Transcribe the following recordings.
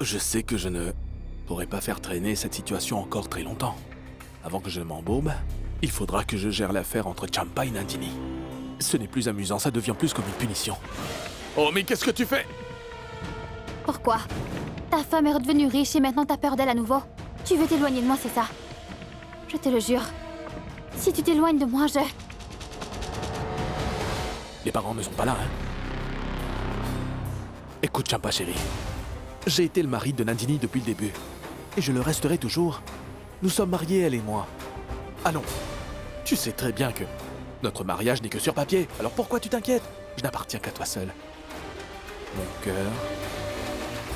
Je sais que je ne pourrai pas faire traîner cette situation encore très longtemps. Avant que je ne m'embaube, il faudra que je gère l'affaire entre Champa et Nandini. Ce n'est plus amusant, ça devient plus comme une punition. Oh, mais qu'est-ce que tu fais? Pourquoi? Ta femme est redevenue riche et maintenant t'as peur d'elle à nouveau. Tu veux t'éloigner de moi, c'est ça? Je te le jure. Si tu t'éloignes de moi, Les parents ne sont pas là, hein? Écoute, Champa, chérie. J'ai été le mari de Nandini depuis le début. Et je le resterai toujours. Nous sommes mariés, elle et moi. Allons. Tu sais très bien que notre mariage n'est que sur papier. Alors pourquoi tu t'inquiètes? Je n'appartiens qu'à toi seul. Mon cœur,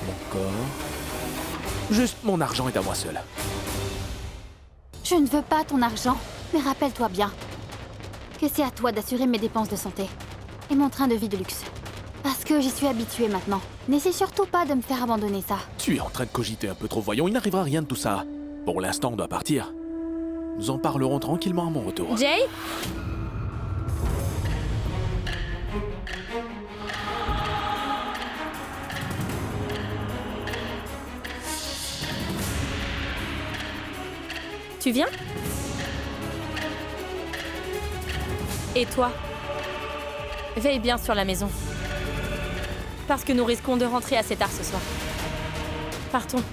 mon corps... Juste mon argent est à moi seul. je ne veux pas ton argent. Mais rappelle-toi bien que c'est à toi d'assurer mes dépenses de santé et mon train de vie de luxe. Parce que j'y suis habituée maintenant. N'essaie surtout pas de me faire abandonner ça. Tu es en train de cogiter un peu trop, voyons, il n'arrivera rien de tout ça. Pour l'instant, on doit partir. Nous en parlerons tranquillement à mon retour. Jay? Tu viens? Et toi? Veille bien sur la maison. Parce que nous risquons de rentrer assez tard ce soir. Partons.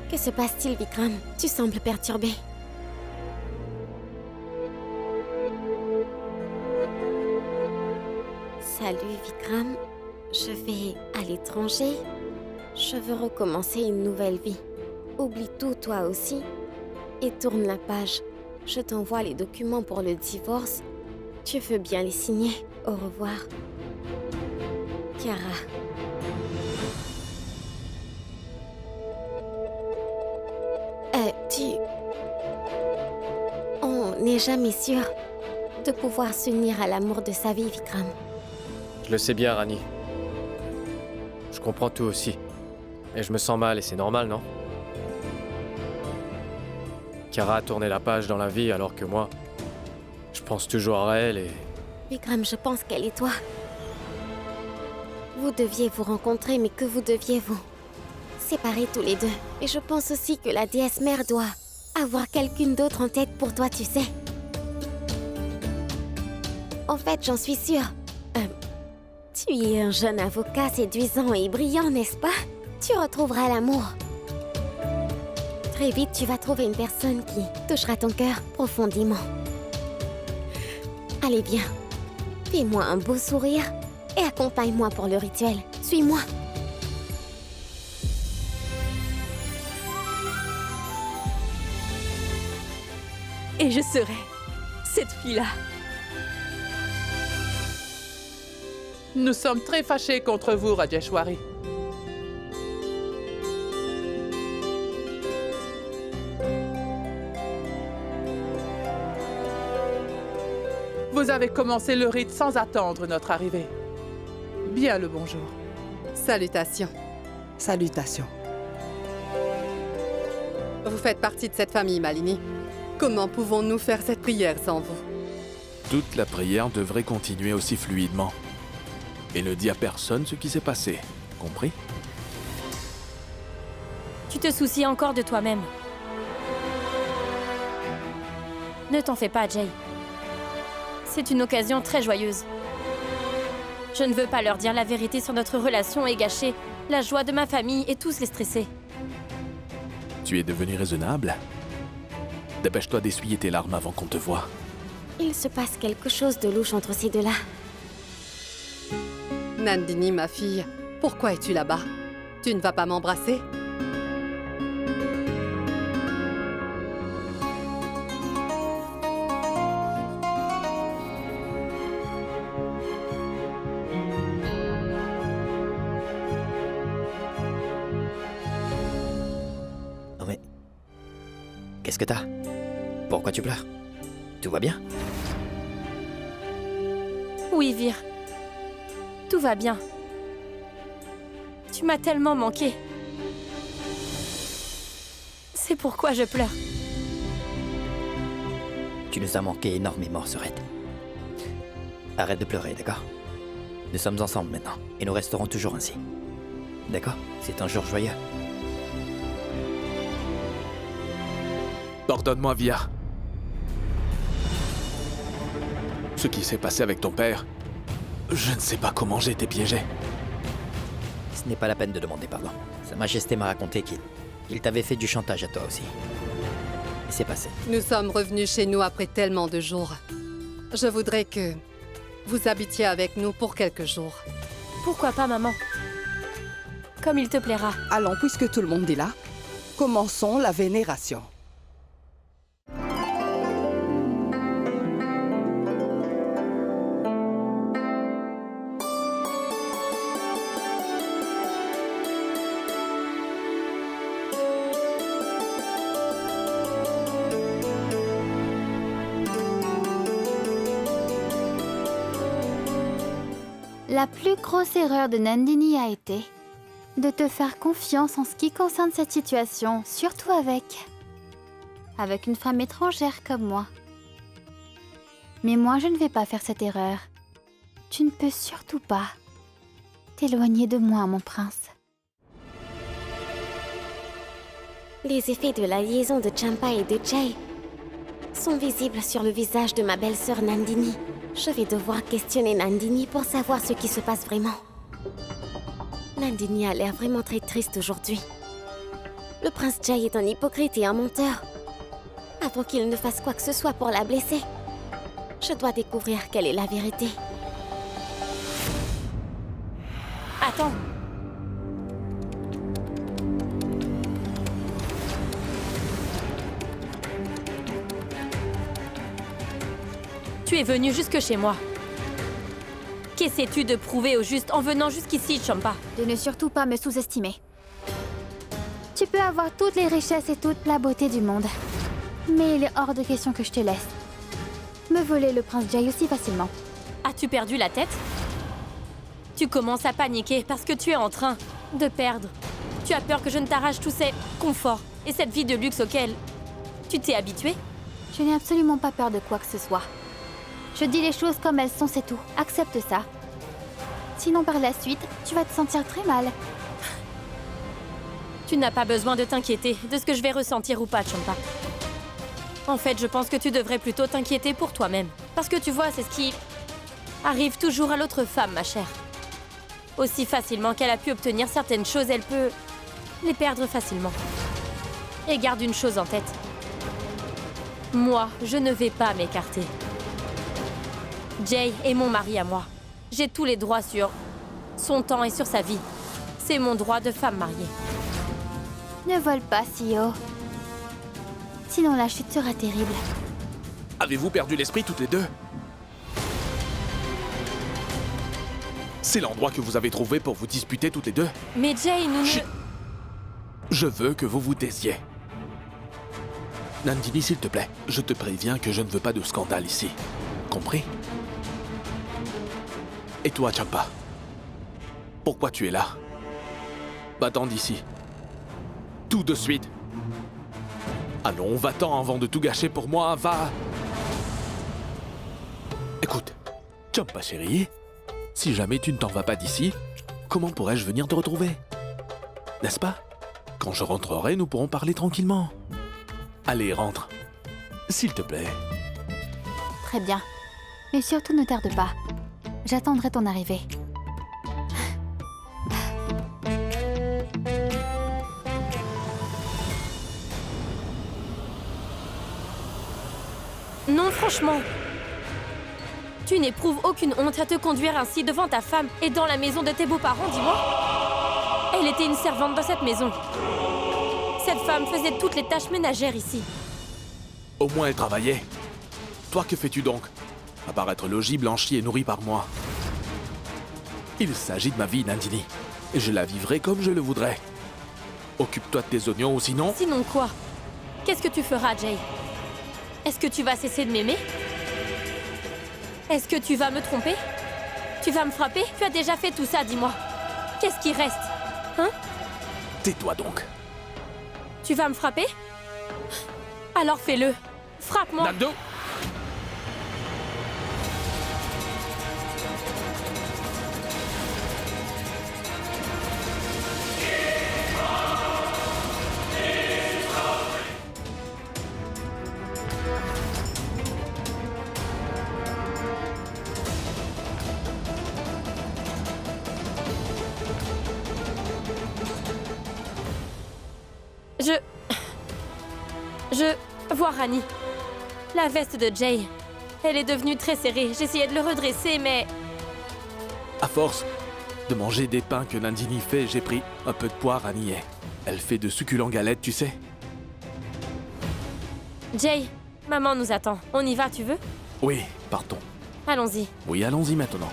Que se passe-t-il, Vikram? Tu sembles perturbé. Salut, Vikram. Je vais à l'étranger. Je veux recommencer une nouvelle vie. Oublie tout, toi aussi. Et tourne la page. Je t'envoie les documents pour le divorce. Tu veux bien les signer? Au revoir. Kiara. On n'est jamais sûr de pouvoir s'unir à l'amour de sa vie, Vikram. Je le sais bien, Rani. Je comprends tout aussi. Et je me sens mal et c'est normal, non? Kiara a tourné la page dans la vie alors que moi, je pense toujours à elle et... Vikram, je pense qu'elle et toi. Vous deviez vous rencontrer, mais que vous deviez vous séparer tous les deux. Et je pense aussi que la déesse mère doit avoir quelqu'une d'autre en tête pour toi, tu sais. En fait, j'en suis sûre. Tu es un jeune avocat séduisant et brillant, n'est-ce pas? Tu retrouveras l'amour. Très vite, tu vas trouver une personne qui touchera ton cœur profondément. Allez, viens. Fais-moi un beau sourire et accompagne-moi pour le rituel. Suis-moi. Et je serai cette fille-là. Nous sommes très fâchés contre vous, Rajeshwari. Vous avez commencé le rite sans attendre notre arrivée. Bien le bonjour. Salutations. Salutations. Vous faites partie de cette famille, Malini. Comment pouvons-nous faire cette prière sans vous? Toute la prière devrait continuer aussi fluidement. Et ne dis à personne ce qui s'est passé. Compris? Tu te soucies encore de toi-même. Ne t'en fais pas, Jay. C'est une occasion très joyeuse. Je ne veux pas leur dire la vérité sur notre relation et gâcher la joie de ma famille et tous les stresser. Tu es devenu raisonnable? Dépêche-toi d'essuyer tes larmes avant qu'on te voie. Il se passe quelque chose de louche entre ces deux-là. Nandini, ma fille, pourquoi es-tu là-bas? Tu ne vas pas m'embrasser? Ouais. Qu'est-ce que t'as? Pourquoi tu pleures? Tout va bien? Oui, Vir. Tout va bien. Tu m'as tellement manqué. C'est pourquoi je pleure. Tu nous as manqué énormément, Sorette. Arrête de pleurer, d'accord? Nous sommes ensemble maintenant, et nous resterons toujours ainsi. D'accord? C'est un jour joyeux. Pardonne-moi, Via. Ce qui s'est passé avec ton père, je ne sais pas comment j'ai été piégé. Ce n'est pas la peine de demander pardon. Sa Majesté m'a raconté qu'il t'avait fait du chantage à toi aussi. Et c'est passé. Nous sommes revenus chez nous après tellement de jours. Je voudrais que vous habitiez avec nous pour quelques jours. Pourquoi pas, maman? Comme il te plaira. Allons, puisque tout le monde est là, commençons la vénération. La plus grosse erreur de Nandini a été de te faire confiance en ce qui concerne cette situation, surtout avec une femme étrangère comme moi. Mais moi, je ne vais pas faire cette erreur. Tu ne peux surtout pas t'éloigner de moi, mon prince. Les effets de la liaison de Champa et de Jay sont visibles sur le visage de ma belle-sœur Nandini. Je vais devoir questionner Nandini pour savoir ce qui se passe vraiment. Nandini a l'air vraiment très triste aujourd'hui. Le prince Jay est un hypocrite et un menteur. Avant qu'il ne fasse quoi que ce soit pour la blesser, je dois découvrir quelle est la vérité. Attends. Tu es venu jusque chez moi. Qu'essaies-tu de prouver au juste en venant jusqu'ici, Champa? De ne surtout pas me sous-estimer. Tu peux avoir toutes les richesses et toute la beauté du monde. Mais il est hors de question que je te laisse me voler le prince Jay aussi facilement. As-tu perdu la tête? Tu commences à paniquer parce que tu es en train de perdre. Tu as peur que je ne t'arrache tous ces conforts et cette vie de luxe auquel tu t'es habitué? Je n'ai absolument pas peur de quoi que ce soit. Je dis les choses comme elles sont, c'est tout. Accepte ça. Sinon, par la suite, tu vas te sentir très mal. Tu n'as pas besoin de t'inquiéter de ce que je vais ressentir ou pas, Champa. En fait, je pense que tu devrais plutôt t'inquiéter pour toi-même. Parce que tu vois, c'est ce qui arrive toujours à l'autre femme, ma chère. Aussi facilement qu'elle a pu obtenir certaines choses, elle peut les perdre facilement. Et garde une chose en tête. Moi, je ne vais pas m'écarter. Jay est mon mari à moi. J'ai tous les droits sur son temps et sur sa vie. C'est mon droit de femme mariée. Ne vole pas si haut. Sinon la chute sera terrible. Avez-vous perdu l'esprit toutes les deux? C'est l'endroit que vous avez trouvé pour vous disputer toutes les deux? Mais Jay, nous ne... Chut. Je veux que vous vous taisiez. Nandini, s'il te plaît, je te préviens que je ne veux pas de scandale ici. Compris? Et toi, Champa? Pourquoi tu es là? Va-t'en d'ici. Tout de suite. Allons, va-t'en avant de tout gâcher pour moi, va. Écoute, Champa chérie, si jamais tu ne t'en vas pas d'ici, comment pourrais-je venir te retrouver? N'est-ce pas? Quand je rentrerai, nous pourrons parler tranquillement. Allez, rentre. S'il te plaît. Très bien. Mais surtout ne tarde pas. J'attendrai ton arrivée. Non, franchement. Tu n'éprouves aucune honte à te conduire ainsi devant ta femme et dans la maison de tes beaux-parents, dis-moi? Elle était une servante dans cette maison. Cette femme faisait toutes les tâches ménagères ici. Au moins elle travaillait. Toi, que fais-tu donc? À part être logis, blanchi et nourri par moi. Il s'agit de ma vie, Nandini. Et je la vivrai comme je le voudrais. Occupe-toi de tes oignons ou sinon... Sinon quoi? Qu'est-ce que tu feras, Jay? Est-ce que tu vas cesser de m'aimer? Est-ce que tu vas me tromper? Tu vas me frapper? Tu as déjà fait tout ça, dis-moi. Qu'est-ce qui reste? Hein? Tais-toi donc. Tu vas me frapper? Alors fais-le. Frappe-moi. Nando! Je vois Rani. La veste de Jay. Elle est devenue très serrée. J'essayais de le redresser, mais... À force de manger des pains que Nandini fait, j'ai pris un peu de poire à nier. Elle fait de succulents galettes, tu sais. Jay, maman nous attend. On y va, tu veux? Oui, partons. Allons-y. Oui, allons-y maintenant.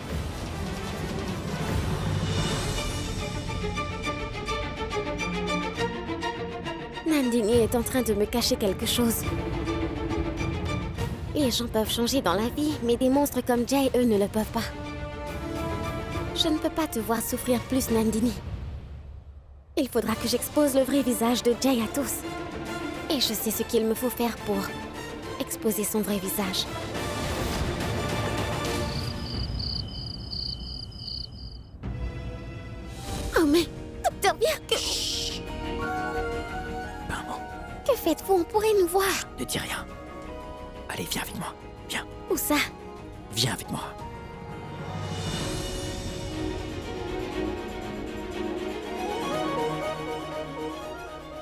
Nandini est en train de me cacher quelque chose. Les gens peuvent changer dans la vie, mais des monstres comme Jay, eux, ne le peuvent pas. Je ne peux pas te voir souffrir plus, Nandini. Il faudra que j'expose le vrai visage de Jay à tous. Et je sais ce qu'il me faut faire pour exposer son vrai visage. Oh mais, docteur, viens que... Pas un mot. Que faites-vous? On pourrait nous voir. Ne dis rien. Allez, viens avec moi. Viens. Où ça? Viens avec moi.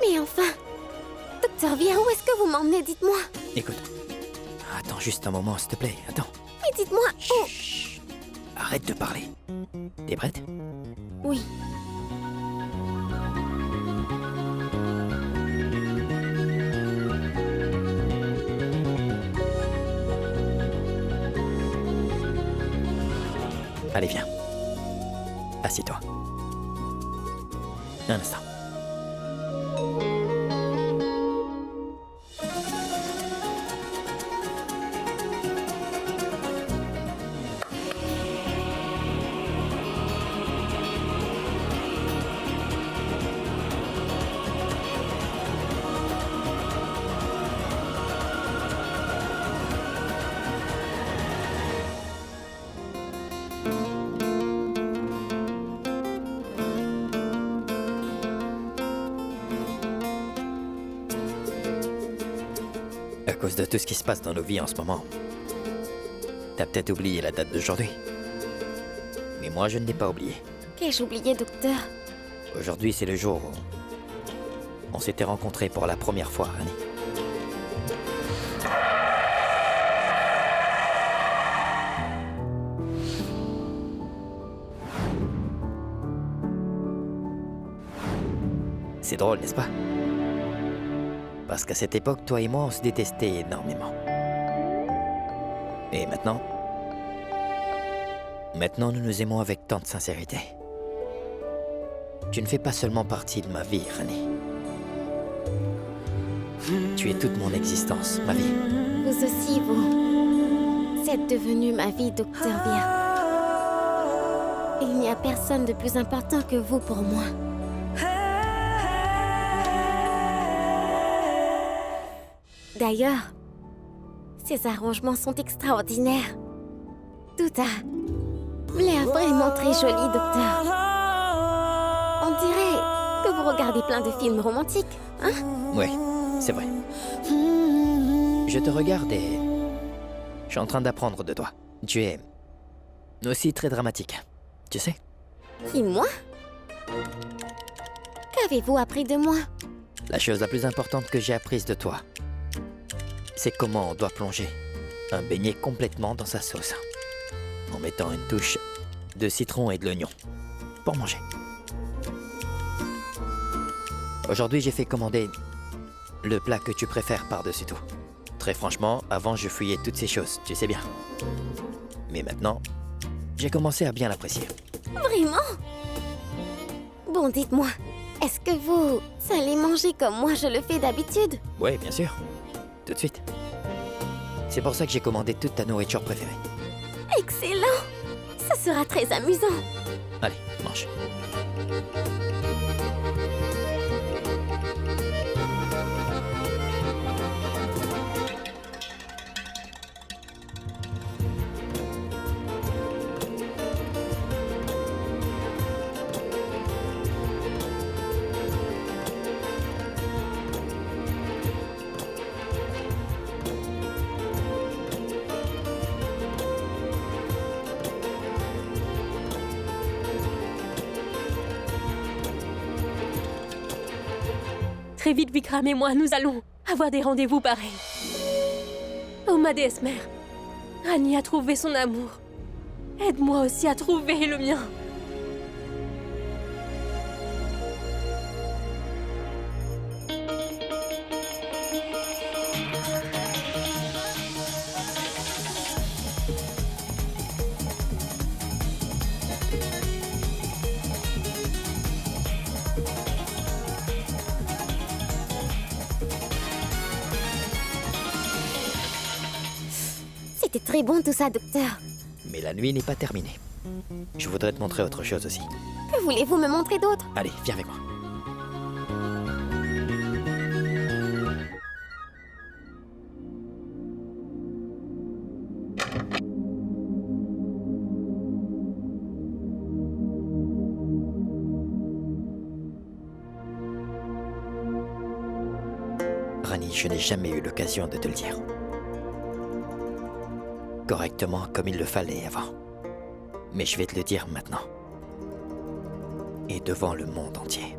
Mais enfin... Docteur, viens, où est-ce que vous m'emmenez? Dites-moi. Écoute. Attends juste un moment, s'il te plaît. Attends. Mais dites-moi où... Chut. Arrête de parler. T'es prête? Oui. Allez, viens. Assieds-toi. Un instant. À cause de tout ce qui se passe dans nos vies en ce moment, t'as peut-être oublié la date d'aujourd'hui. Mais moi, je ne l'ai pas oublié. Qu'ai-je oublié, docteur? Aujourd'hui, c'est le jour où on s'était rencontrés pour la première fois, Annie. C'est drôle, n'est-ce pas? Parce qu'à cette époque, toi et moi, on se détestait énormément. Et maintenant... Maintenant, nous nous aimons avec tant de sincérité. Tu ne fais pas seulement partie de ma vie, Rani. Tu es toute mon existence, ma vie. Vous aussi, vous. C'est devenu ma vie, docteur Via. Il n'y a personne de plus important que vous pour moi. D'ailleurs, ces arrangements sont extraordinaires. Tout a l'air vraiment très joli, docteur. On dirait que vous regardez plein de films romantiques, hein? Oui, c'est vrai. Je te regarde et... je suis en train d'apprendre de toi. Tu es... aussi très dramatique, tu sais? Qui, moi? Qu'avez-vous appris de moi? La chose la plus importante que j'ai apprise de toi, c'est comment on doit plonger un beignet complètement dans sa sauce, en mettant une touche de citron et de l'oignon, pour manger. Aujourd'hui, j'ai fait commander le plat que tu préfères par-dessus tout. Très franchement, avant, je fuyais toutes ces choses, tu sais bien. Mais maintenant, j'ai commencé à bien l'apprécier. Vraiment? Bon, dites-moi, est-ce que vous allez manger comme moi je le fais d'habitude? Oui, bien sûr. Tout de suite. C'est pour ça que j'ai commandé toute ta nourriture préférée. Excellent! Ça sera très amusant. Allez, mange. très vite, Vikram et moi, nous allons avoir des rendez-vous pareils. Oh, ma déesse mère, Rani a trouvé son amour. Aide-moi aussi à trouver le mien. C'était très bon tout ça, docteur. Mais la nuit n'est pas terminée. Je voudrais te montrer autre chose aussi. Que voulez-vous me montrer d'autre? Allez, viens avec moi. Rani, je n'ai jamais eu l'occasion de te le dire. Correctement comme il le fallait avant. Mais je vais te le dire maintenant. Et devant le monde entier.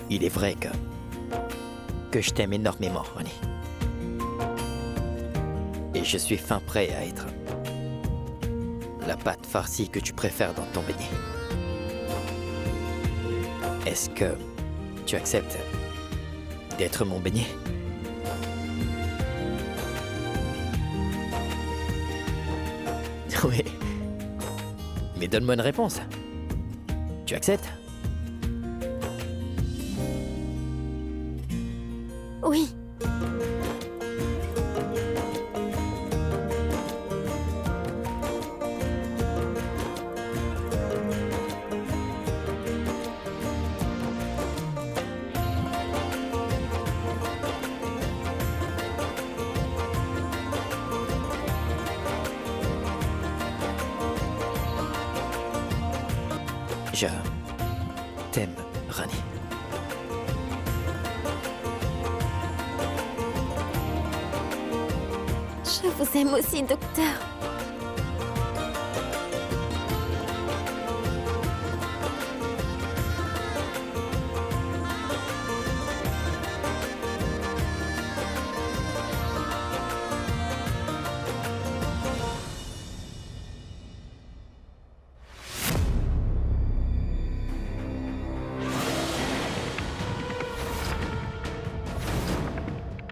Il est vrai que je t'aime énormément, Rani. Et je suis fin prêt à être la pâte farcie que tu préfères dans ton beignet. Est-ce que tu acceptes d'être mon beignet? Oui. Mais donne-moi une réponse. Tu acceptes? Oui. Je t'aime, Rani. Je vous aime aussi, docteur.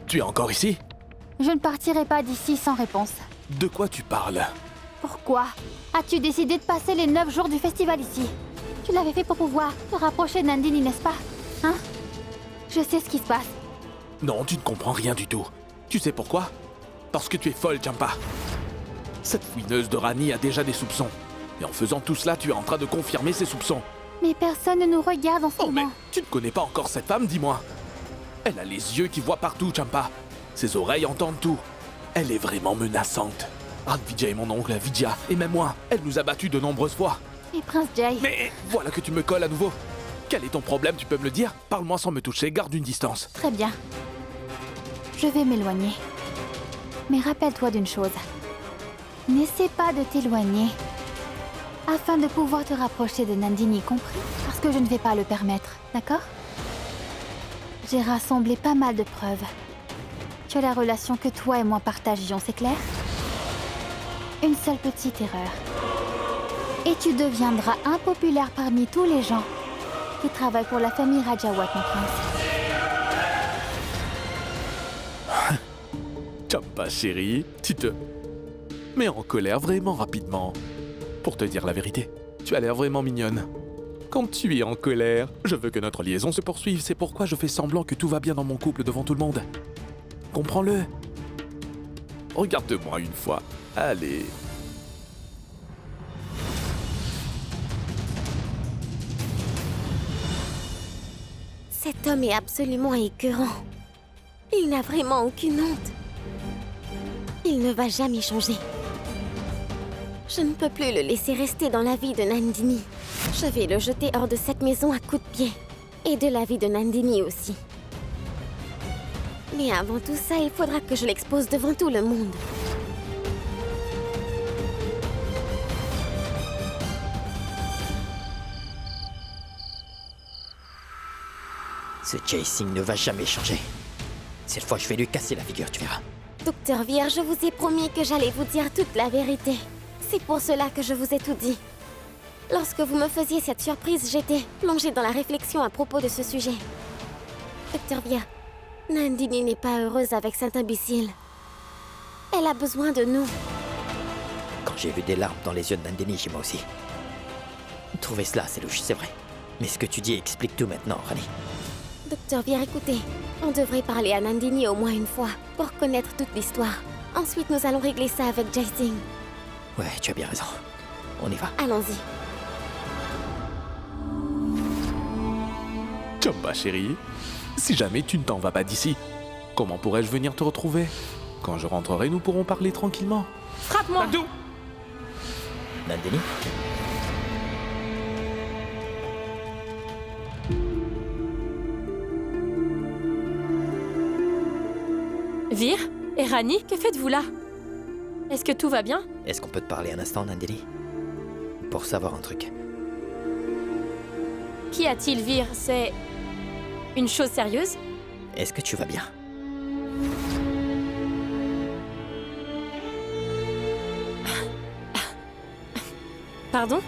Tu es encore ici? Je ne partirai pas d'ici sans réponse. De quoi tu parles? Pourquoi as-tu décidé de passer les 9 jours du festival ici? Tu l'avais fait pour pouvoir te rapprocher de Nandini, n'est-ce pas? Hein? Je sais ce qui se passe. Non, tu ne comprends rien du tout. Tu sais pourquoi? Parce que tu es folle, Champa. Cette fouineuse de Rani a déjà des soupçons. Et en faisant tout cela, tu es en train de confirmer ses soupçons. Mais personne ne nous regarde en ce Oh, mais moment. tu ne connais pas encore cette femme, dis-moi. Elle a les yeux qui voient partout, Champa. Ses oreilles entendent tout. Elle est vraiment menaçante. Radvijay et mon oncle, Vidya, et même moi, elle nous a battus de nombreuses fois. Et Prince Jay? Mais voilà que tu me colles à nouveau. Quel est ton problème, tu peux me le dire? Parle-moi sans me toucher, garde une distance. Très bien. Je vais m'éloigner. Mais rappelle-toi d'une chose. N'essaie pas de t'éloigner. Afin de pouvoir te rapprocher de Nandini, compris? Parce que je ne vais pas le permettre, d'accord? J'ai rassemblé pas mal de preuves. Que la relation que toi et moi partagions, c'est clair? Une seule petite erreur. Et tu deviendras impopulaire parmi tous les gens qui travaillent pour la famille Rajawat, mon prince. Champa, chérie, tu te mets en colère vraiment rapidement. Pour te dire la vérité, tu as l'air vraiment mignonne. quand tu es en colère. Je veux que notre liaison se poursuive, c'est pourquoi je fais semblant que tout va bien dans mon couple devant tout le monde. Comprends-le. Regarde-moi une fois. Allez. Cet homme est absolument écœurant. Il n'a vraiment aucune honte. Il ne va jamais changer. Je ne peux plus le laisser rester dans la vie de Nandini. Je vais le jeter hors de cette maison à coups de pied. Et de la vie de Nandini aussi. Mais avant tout ça, il faudra que je l'expose devant tout le monde. Ce Jay Singh ne va jamais changer. Cette fois, je vais lui casser la figure, tu verras. Docteur Veer, je vous ai promis que j'allais vous dire toute la vérité. C'est pour cela que je vous ai tout dit. Lorsque vous me faisiez cette surprise, j'étais plongée dans la réflexion à propos de ce sujet. Docteur Veer, Nandini n'est pas heureuse avec cet imbécile. Elle a besoin de nous. Quand j'ai vu des larmes dans les yeux de Nandini, j'ai moi aussi trouvé cela assez louche, c'est vrai. Mais ce que tu dis explique tout maintenant, Rani. Docteur Veer, écoutez, on devrait parler à Nandini au moins une fois pour connaître toute l'histoire. Ensuite, nous allons régler ça avec Jay Singh. Ouais, tu as bien raison. On y va. Allons-y. Chomba, chérie. Si jamais tu ne t'en vas pas d'ici, comment pourrais-je venir te retrouver? Quand je rentrerai, nous pourrons parler tranquillement. Frappe-moi! Nandini? Veer? Et Rani, que faites-vous là? Est-ce que tout va bien? Est-ce qu'on peut te parler un instant, Nandini? Pour savoir un truc. Qu'y a-t-il, Veer? C'est... une chose sérieuse? Est-ce que tu vas bien? Pardon?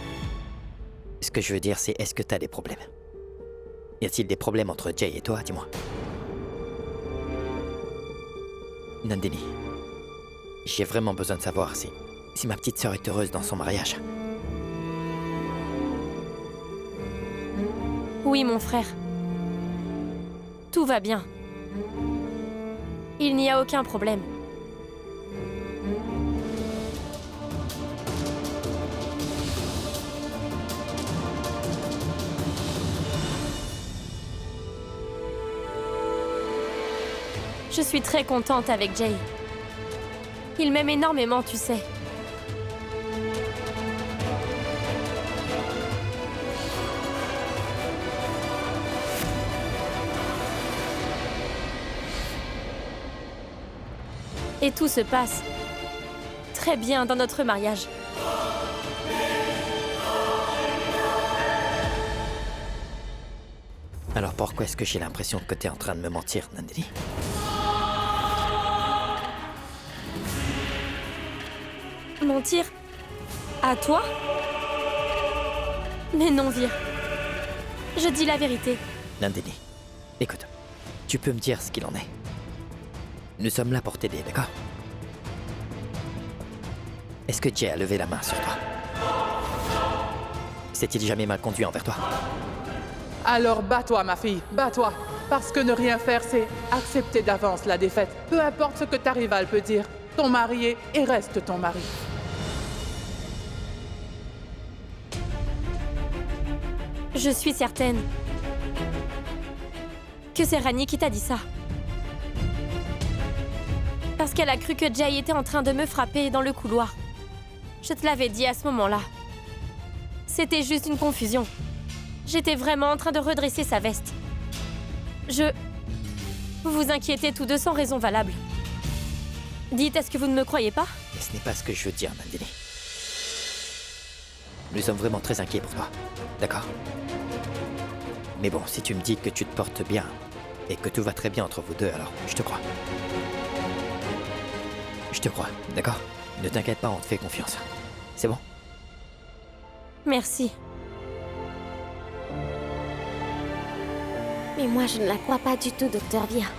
Ce que je veux dire, c'est est-ce que t'as des problèmes? Y a-t-il des problèmes entre Jay et toi, dis-moi? Nandini, j'ai vraiment besoin de savoir si ma petite sœur est heureuse dans son mariage. Oui, mon frère. Tout va bien. Il n'y a aucun problème. Je suis très contente avec Jay. Il m'aime énormément, tu sais. Et tout se passe très bien dans notre mariage. Alors pourquoi est-ce que j'ai l'impression que t'es en train de me mentir, Nandini? Mentir? À toi? Mais non, Veer. Je dis la vérité. Nandini, écoute, tu peux me dire ce qu'il en est. Nous sommes là pour t'aider, d'accord? Est-ce que Jay a levé la main sur toi? S'est-il jamais mal conduit envers toi? Alors bats-toi, ma fille, bats-toi. Parce que ne rien faire, c'est accepter d'avance la défaite. Peu importe ce que ta rivale peut dire. Ton mari est et reste ton mari. Je suis certaine que c'est Rani qui t'a dit ça. Parce qu'elle a cru que Jay était en train de me frapper dans le couloir. Je te l'avais dit à ce moment-là. C'était juste une confusion. J'étais vraiment en train de redresser sa veste. Vous vous inquiétez tous deux sans raison valable. Dites, est-ce que vous ne me croyez pas? Mais ce n'est pas ce que je veux dire, Nandini. Nous sommes vraiment très inquiets pour toi, d'accord? Mais bon, si tu me dis que tu te portes bien et que tout va très bien entre vous deux, alors je te crois. Je te crois, d'accord? Ne t'inquiète pas, on te fait confiance. C'est bon? Merci. Mais moi, je ne la crois pas du tout, Docteur Veer.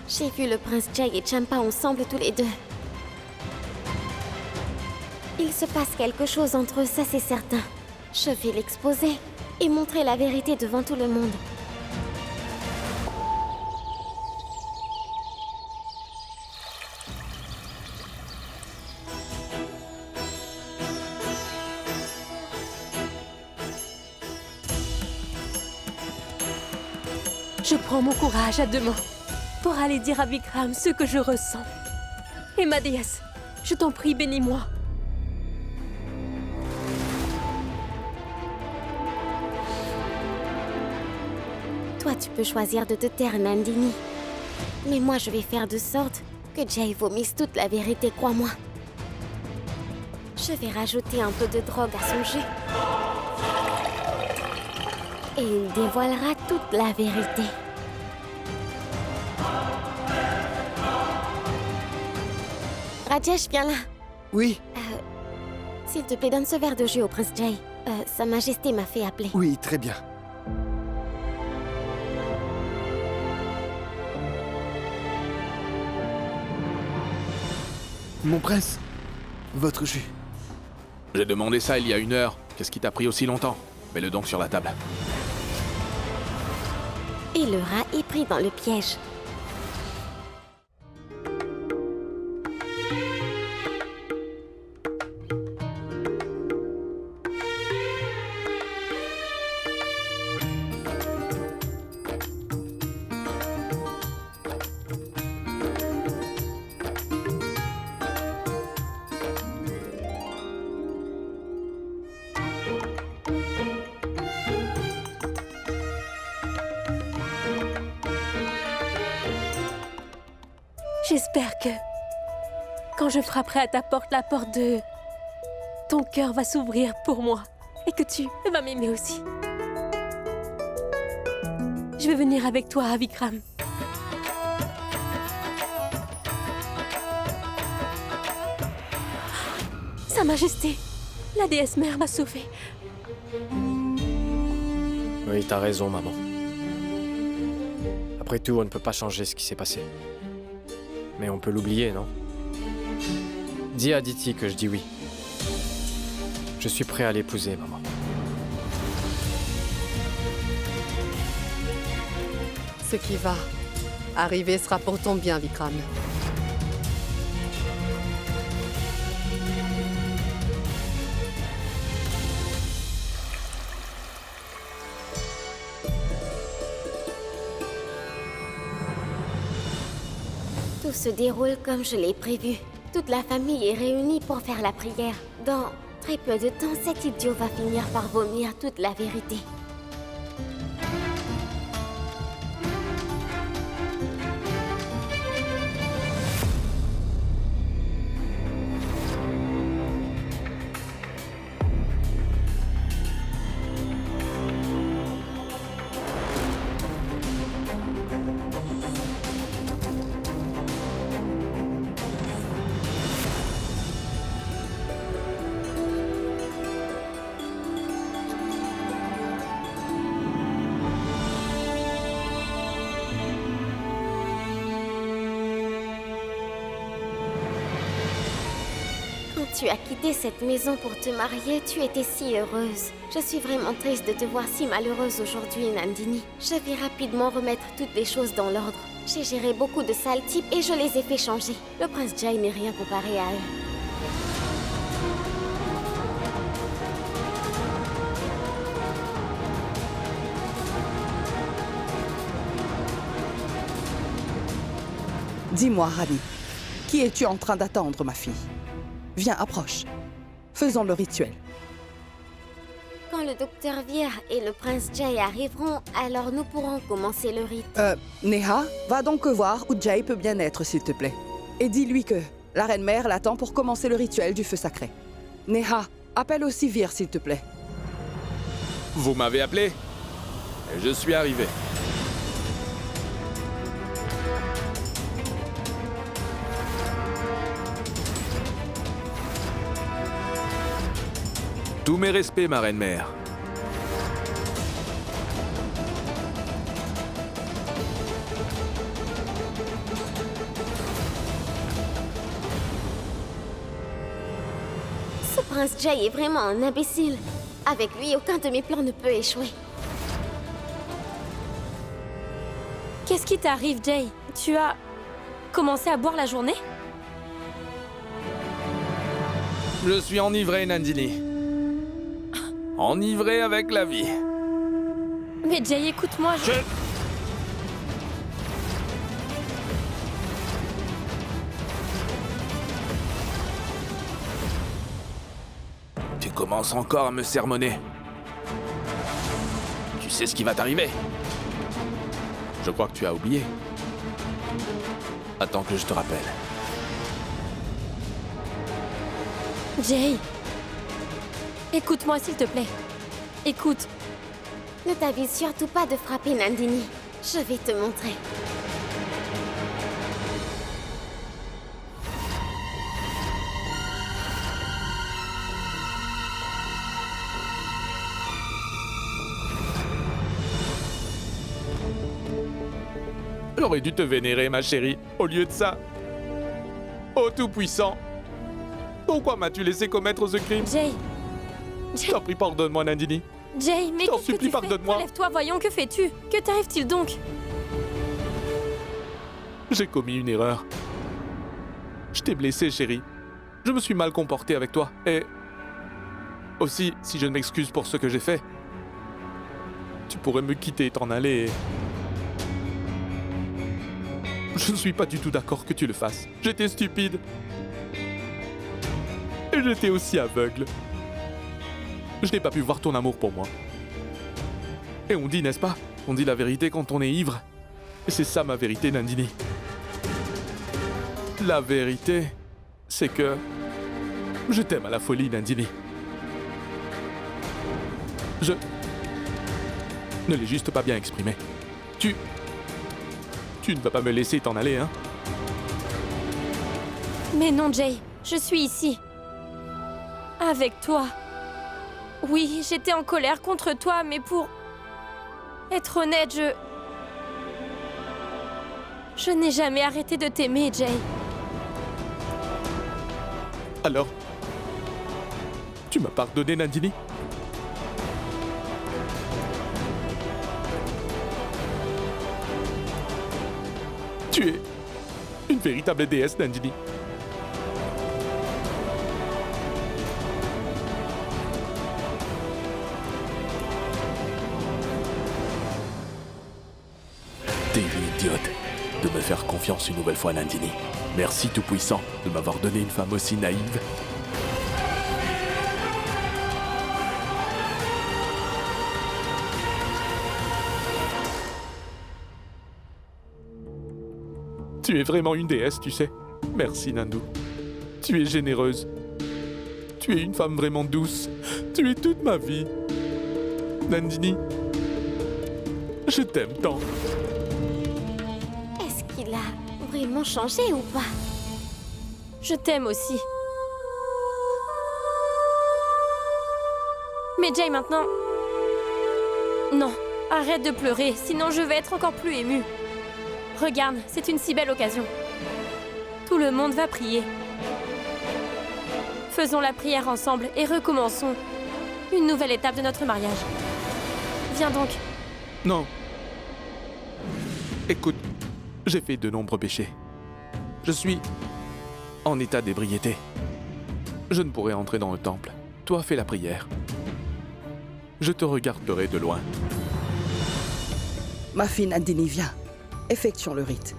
J'ai vu le prince Jay et Champa ensemble tous les deux. Il se passe quelque chose entre eux, ça c'est certain. Je vais l'exposer. et montrer la vérité devant tout le monde. Je prends mon courage à deux mains pour aller dire à Vikram ce que je ressens. Et ma déesse, je t'en prie, bénis-moi. Toi, tu peux choisir de te taire, Nandini. Mais moi, je vais faire de sorte que Jay vomisse toute la vérité, crois-moi. Je vais rajouter un peu de drogue à son jus. Et il dévoilera toute la vérité. Rajesh, viens là. Oui, S'il te plaît, donne ce verre de jus au prince Jay. Sa Majesté m'a fait appeler. Oui, très bien. Mon prince, votre jus. J'ai demandé ça il y a 1 heure. Qu'est-ce qui t'a pris aussi longtemps? Mets-le donc sur la table. Et le rat est pris dans le piège. J'espère que, quand je frapperai à ta porte, la porte de ton cœur va s'ouvrir pour moi et que tu vas m'aimer aussi. Je vais venir avec toi à Vikram. Sa Majesté, la déesse mère m'a sauvée. Oui, t'as raison, maman. Après tout, on ne peut pas changer ce qui s'est passé. Mais on peut l'oublier, non? Dis à Aditi que je dis oui. Je suis prêt à l'épouser, maman. Ce qui va arriver sera pour ton bien, Vikram. Tout se déroule comme je l'ai prévu. Toute la famille est réunie pour faire la prière. Dans très peu de temps, cet idiot va finir par vomir toute la vérité. Tu as quitté cette maison pour te marier, tu étais si heureuse. Je suis vraiment triste de te voir si malheureuse aujourd'hui, Nandini. Je vais rapidement remettre toutes les choses dans l'ordre. J'ai géré beaucoup de sales types et je les ai fait changer. Le prince Jay n'est rien comparé à eux. dis-moi, Rani, qui es-tu en train d'attendre, ma fille? Viens, approche. Faisons le rituel. Quand le docteur Veer et le prince Jay arriveront, alors nous pourrons commencer le rite. Neha, va donc voir où Jay peut bien être, s'il te plaît. Et dis-lui que la reine-mère l'attend pour commencer le rituel du feu sacré. Neha, appelle aussi Veer, s'il te plaît. Vous m'avez appelé? Et je suis arrivé. Tous mes respects, ma reine-mère. Ce prince Jay est vraiment un imbécile. Avec lui, aucun de mes plans ne peut échouer. Qu'est-ce qui t'arrive, Jay? Tu as commencé à boire la journée? Je suis enivré, Nandini. Enivré avec la vie. Mais Jay, écoute-moi, Tu commences encore à me sermonner. Tu sais ce qui va t'arriver. Je crois que tu as oublié. Attends que je te rappelle. Jay, écoute-moi s'il te plaît. Écoute. Ne t'avise surtout pas de frapper Nandini. Je vais te montrer. J'aurais dû te vénérer, ma chérie, au lieu de ça. Oh Tout-Puissant, pourquoi m'as-tu laissé commettre ce crime? Jay. Je t'en prie, pardonne-moi, Nandini. Jay, mais T'en qu'est-ce que supplie, tu fais? pardonne-moi. Relève-toi, voyons, que fais-tu? Que t'arrive-t-il donc? J'ai commis une erreur. Je t'ai blessé, chérie. Je me suis mal comporté avec toi. Et aussi, si je ne m'excuse pour ce que j'ai fait, tu pourrais me quitter et t'en aller. Je ne suis pas du tout d'accord que tu le fasses. J'étais stupide. Et j'étais aussi aveugle. Je n'ai pas pu voir ton amour pour moi. Et on dit, n'est-ce pas? On dit la vérité quand on est ivre. Et c'est ça ma vérité, Nandini. La vérité, c'est que je t'aime à la folie, Nandini. Je ne l'ai juste pas bien exprimé. Tu ne vas pas me laisser t'en aller, hein? Mais non, Jay, je suis ici. Avec toi. Oui, j'étais en colère contre toi, mais pour être honnête, je n'ai jamais arrêté de t'aimer, Jay. Alors, tu m'as pardonné, Nandini? Tu es une véritable déesse, Nandini. T'es une idiote de me faire confiance une nouvelle fois, Nandini. Merci, Tout-Puissant, de m'avoir donné une femme aussi naïve. Tu es vraiment une déesse, tu sais. Merci, Nandu. Tu es généreuse. Tu es une femme vraiment douce. Tu es toute ma vie. Nandini, je t'aime tant. Est-ce qu'il a vraiment changé ou pas? Je t'aime aussi. Mais Jay, maintenant... Non, arrête de pleurer, sinon je vais être encore plus émue. Regarde, c'est une si belle occasion. Tout le monde va prier. Faisons la prière ensemble et recommençons une nouvelle étape de notre mariage. Viens donc. Non. Écoute, j'ai fait de nombreux péchés. Je suis en état d'ébriété. Je ne pourrai entrer dans le temple. Toi, fais la prière. Je te regarderai de loin. Ma fille Nandini, viens. Effectuons le rite.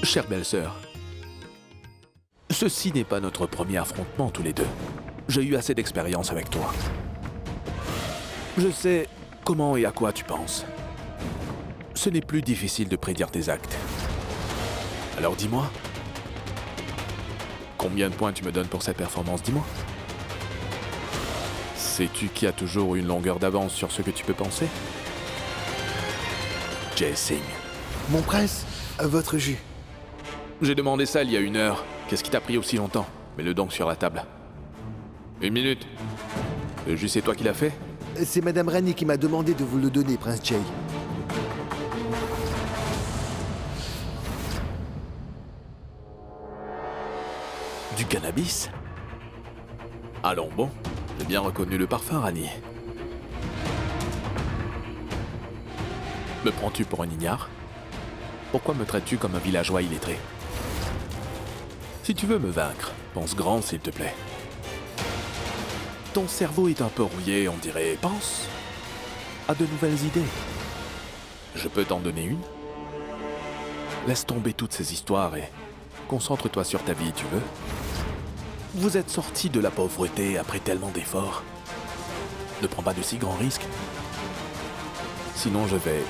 Chère belle-sœur, ceci n'est pas notre premier affrontement tous les deux. J'ai eu assez d'expérience avec toi. Je sais comment et à quoi tu penses. Ce n'est plus difficile de prédire tes actes. Alors dis-moi, combien de points tu me donnes pour cette performance, dis-moi. Sais-tu qui a toujours une longueur d'avance sur ce que tu peux penser? Jay Singh. Mon prince, à votre jus. J'ai demandé ça il y a 1 heure. Qu'est-ce qui t'a pris aussi longtemps? Mets-le donc sur la table. 1 minute. Le jus, c'est toi qui l'as fait? C'est Madame Rani qui m'a demandé de vous le donner, Prince Jay. Du cannabis? Allons, bon. J'ai bien reconnu le parfum, Rani. Me prends-tu pour un ignare? Pourquoi me traites-tu comme un villageois illettré? Si tu veux me vaincre, pense grand, s'il te plaît. Ton cerveau est un peu rouillé, on dirait. Pense à de nouvelles idées. Je peux t'en donner une? Laisse tomber toutes ces histoires et concentre-toi sur ta vie, tu veux? Vous êtes sorti de la pauvreté après tellement d'efforts. Ne prends pas de si grands risques. Sinon, je vais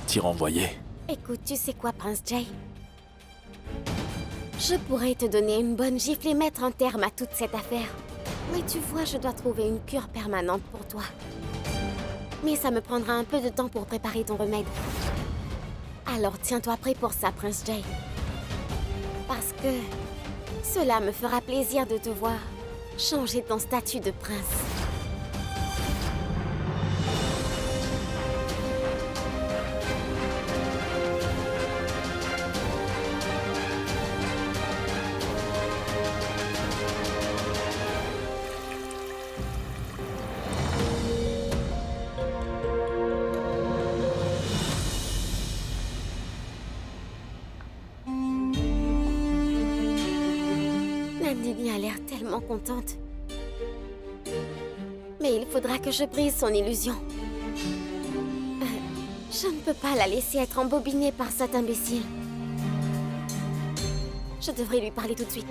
t'y renvoyer. Écoute, tu sais quoi, Prince Jay? Je pourrais te donner une bonne gifle et mettre un terme à toute cette affaire. Mais tu vois, je dois trouver une cure permanente pour toi. Mais ça me prendra un peu de temps pour préparer ton remède. Alors tiens-toi prêt pour ça, Prince Jay. Parce que cela me fera plaisir de te voir changer ton statut de prince. Nandini a l'air tellement contente. Mais il faudra que je brise son illusion. Je ne peux pas la laisser être embobinée par cet imbécile. Je devrais lui parler tout de suite.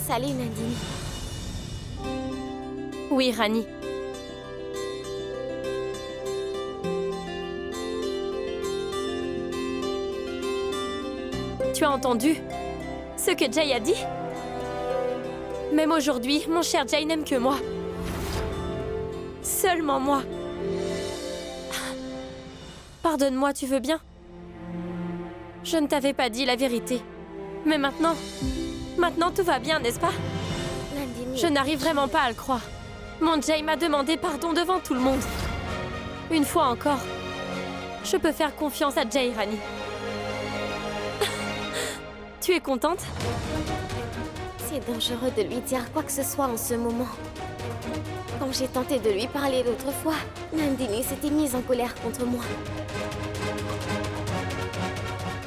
Salut, Nandini. Oui, Rani. Tu as entendu ce que Jay a dit? Même aujourd'hui, mon cher Jay n'aime que moi. Seulement moi. Pardonne-moi, tu veux bien? Je ne t'avais pas dit la vérité. Mais maintenant tout va bien, n'est-ce pas? Nandini. Je n'arrive vraiment pas à le croire. Mon Jay m'a demandé pardon devant tout le monde. Une fois encore, je peux faire confiance à Jay, Rani. Tu es contente? C'est dangereux de lui dire quoi que ce soit en ce moment. Quand j'ai tenté de lui parler l'autre fois, Nandini s'était mise en colère contre moi.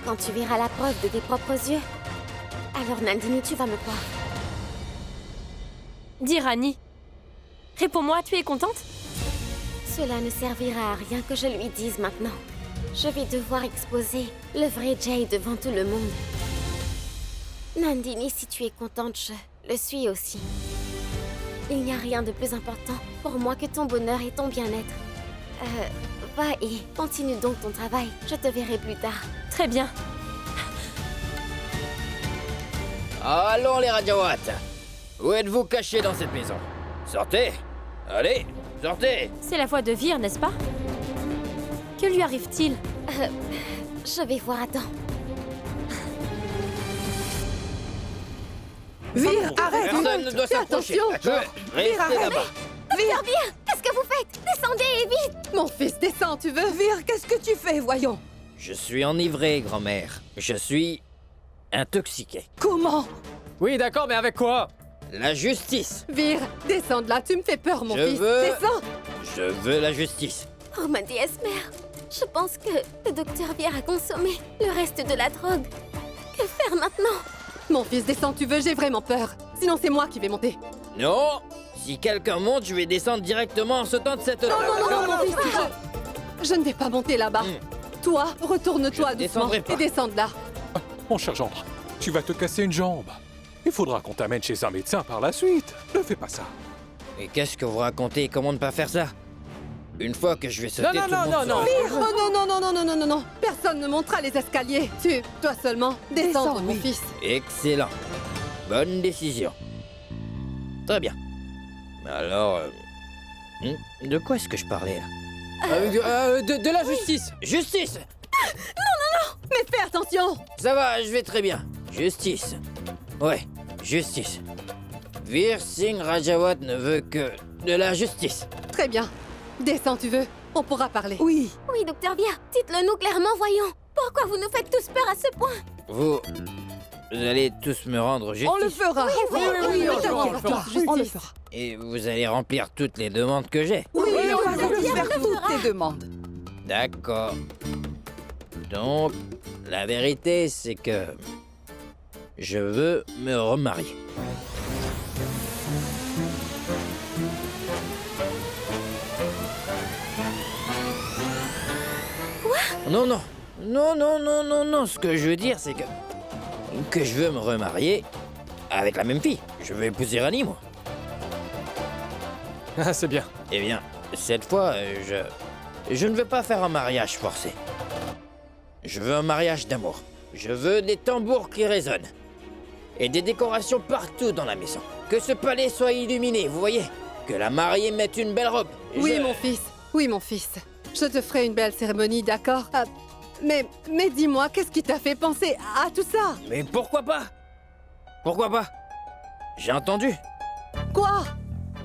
Quand tu verras la preuve de tes propres yeux, alors Nandini, tu vas me croire. Dis, Rani. Réponds-moi, tu es contente? Cela ne servira à rien que je lui dise maintenant. Je vais devoir exposer le vrai Jay devant tout le monde. Nandini, si tu es contente, je le suis aussi. Il n'y a rien de plus important pour moi que ton bonheur et ton bien-être. Va et continue donc ton travail. Je te verrai plus tard. Très bien. Allons les radiowatts. Où êtes-vous cachés dans cette maison? Sortez. Allez, sortez. C'est la voix de Vir, n'est-ce pas? Que lui arrive-t-il? Je vais voir, attends. Vir, arrête! Personne ne doit Fais s'approcher. attention. D'accord? Restez arrête. là-bas. Vir, Qu'est-ce que vous faites? Descendez, vite! Mon fils, descends, tu veux? Vir, qu'est-ce que tu fais, voyons? Je suis enivré, grand-mère. Je suis intoxiqué. Comment? Oui, d'accord, mais avec quoi? La justice. Vir, descends de là, tu me fais peur, mon Je fils. veux- Descends! Je veux la justice. Oh, ma déesse mère, je pense que le docteur Vir a consommé le reste de la drogue. Que faire maintenant? Mon fils, descends, tu veux? J'ai vraiment peur. Sinon, c'est moi qui vais monter. Non. Si quelqu'un monte, je vais descendre directement en sautant de cette... Non, mon fils, je ne vais pas monter là-bas. Toi, retourne-toi Je doucement descendrai pas. et descends de là. Mon cher gendre, tu vas te casser une jambe. Il faudra qu'on t'amène chez un médecin par la suite. Ne fais pas ça. Et qu'est-ce que vous racontez? Comment ne pas faire ça? Une fois que je vais sauter, Non, tout le monde non, saura. Oh non. Personne ne montera les escaliers. Toi seulement, descends, Descends, mon oui. fils. Excellent. Bonne décision. Très bien. Alors... de quoi est-ce que je parlais là? De la justice. Justice! Mais fais attention! Ça va, je vais très bien. Justice. Ouais, justice. Veer Singh Rajawat ne veut que de la justice. Très bien. Descends, tu veux? On pourra parler. Oui, Oui, docteur Veer, dites-le nous clairement, voyons. Pourquoi vous nous faites tous peur à ce point? Vous allez tous me rendre justice. on le fera. Oui, ne t'inquiète on le fera. pas, on le Justice. fera. Et vous allez remplir toutes les demandes que j'ai. Oui, on va satisfaire toutes tes demandes. D'accord. Donc, la vérité, c'est que je veux me remarier. Non, non. Non, non, non, non, non. Ce que je veux dire, c'est que je veux me remarier avec la même fille. Je veux épouser Rani, moi. Ah, c'est bien. Eh bien, cette fois, je ne veux pas faire un mariage forcé. Je veux un mariage d'amour. Je veux des tambours qui résonnent. Et des décorations partout dans la maison. Que ce palais soit illuminé, vous voyez? Que la mariée mette une belle robe. Oui, Je- mon fils. Oui, mon fils. Je te ferai une belle cérémonie, d'accord? Ah, mais dis-moi, qu'est-ce qui t'a fait penser à tout ça? Mais pourquoi pas? Pourquoi pas? J'ai entendu. Quoi?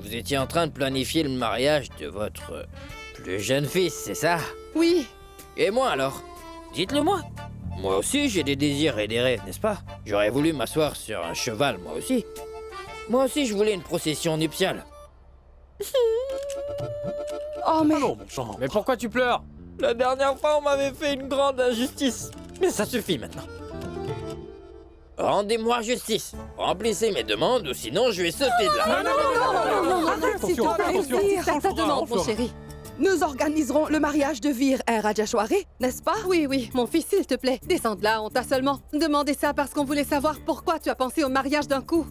Vous étiez en train de planifier le mariage de votre plus jeune fils, c'est ça? Oui. Et moi alors? Dites-le moi. Moi aussi j'ai des désirs et des rêves, n'est-ce pas? J'aurais voulu m'asseoir sur un cheval, moi aussi. Moi aussi je voulais une procession nuptiale. Oh, mais Non, mon gendre. Mais pourquoi tu pleures? La dernière fois on m'avait fait une grande injustice. Mais ça suffit maintenant. Rendez-moi justice. Remplissez mes demandes ou sinon je vais sauter de là. Non, arrête, s'il Attention, te plaît. attention, C'est on le ta fera, on demande, le mon fera. chéri. nous organiserons le mariage de Veer et Rajashwari, n'est-ce pas? Oui, oui, mon fils, s'il te plaît. Descends de là, on t'a seulement demandé ça parce qu'on voulait savoir pourquoi tu as pensé au mariage d'un coup.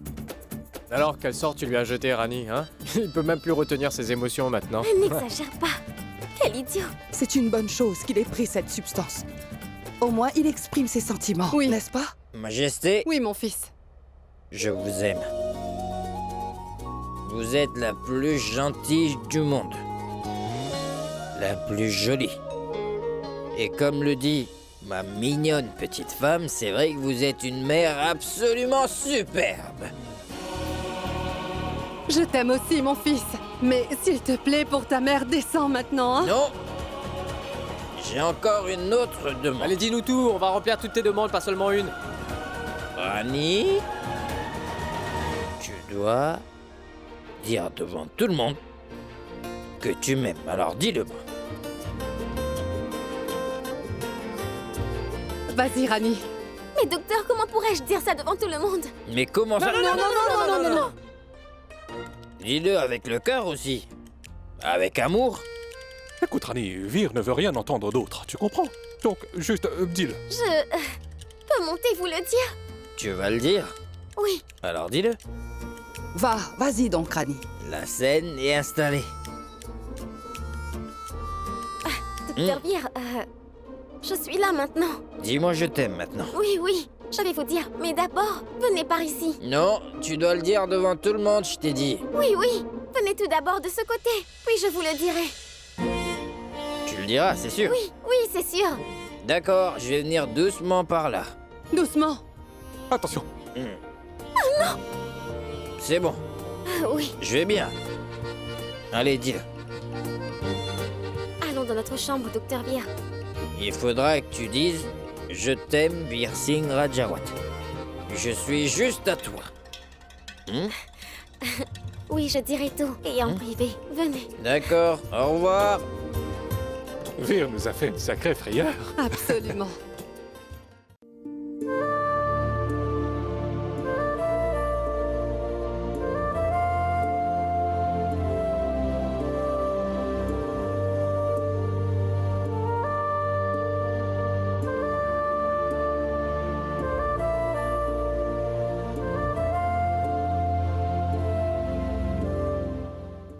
Alors, quel sort tu lui as jeté, Rani, hein? Il peut même plus retenir ses émotions maintenant. N'exagère pas. Quel idiot. C'est une bonne chose qu'il ait pris cette substance. Au moins, il exprime ses sentiments, Oui. n'est-ce pas? Majesté, Oui, mon fils. je vous aime. Vous êtes la plus gentille du monde. La plus jolie. Et comme le dit ma mignonne petite femme, c'est vrai que vous êtes une mère absolument superbe. Je t'aime aussi, mon fils. Mais s'il te plaît, pour ta mère, descends maintenant, hein? Non. J'ai encore une autre demande. Allez, dis-nous tout, on va remplir toutes tes demandes, pas seulement une. Rani, tu dois dire devant tout le monde que tu m'aimes. Alors dis-le-moi. Vas-y, Rani. Mais docteur, comment pourrais-je dire ça devant tout le monde? Mais comment ça? Non. Dis-le avec le cœur aussi. Avec amour. Écoute, Rani, Veer ne veut rien entendre d'autre, tu comprends? Donc, juste, dis-le. Je peux monter vous le dire? Tu vas le dire? Oui. Alors dis-le. Vas-y donc, Rani. La scène est installée. Docteur Veer, je suis là maintenant. Dis-moi je t'aime maintenant. Oui, je vais vous dire. Mais d'abord, venez par ici. Non, tu dois le dire devant tout le monde, je t'ai dit. Oui, venez tout d'abord de ce côté. Puis je vous le dirai. Tu le diras, c'est sûr. Oui, c'est sûr. D'accord, je vais venir doucement par là. Doucement. Attention. C'est bon, Oui, je vais bien. Allez, dis-le. allons dans notre chambre, docteur Veer. Il faudra que tu dises « Je t'aime, Veer Singh Rajawat. Je suis juste à toi. » Oui, je dirai tout. Et en privé. Venez. D'accord, au revoir. Veer nous a fait une sacrée frayeur. Absolument.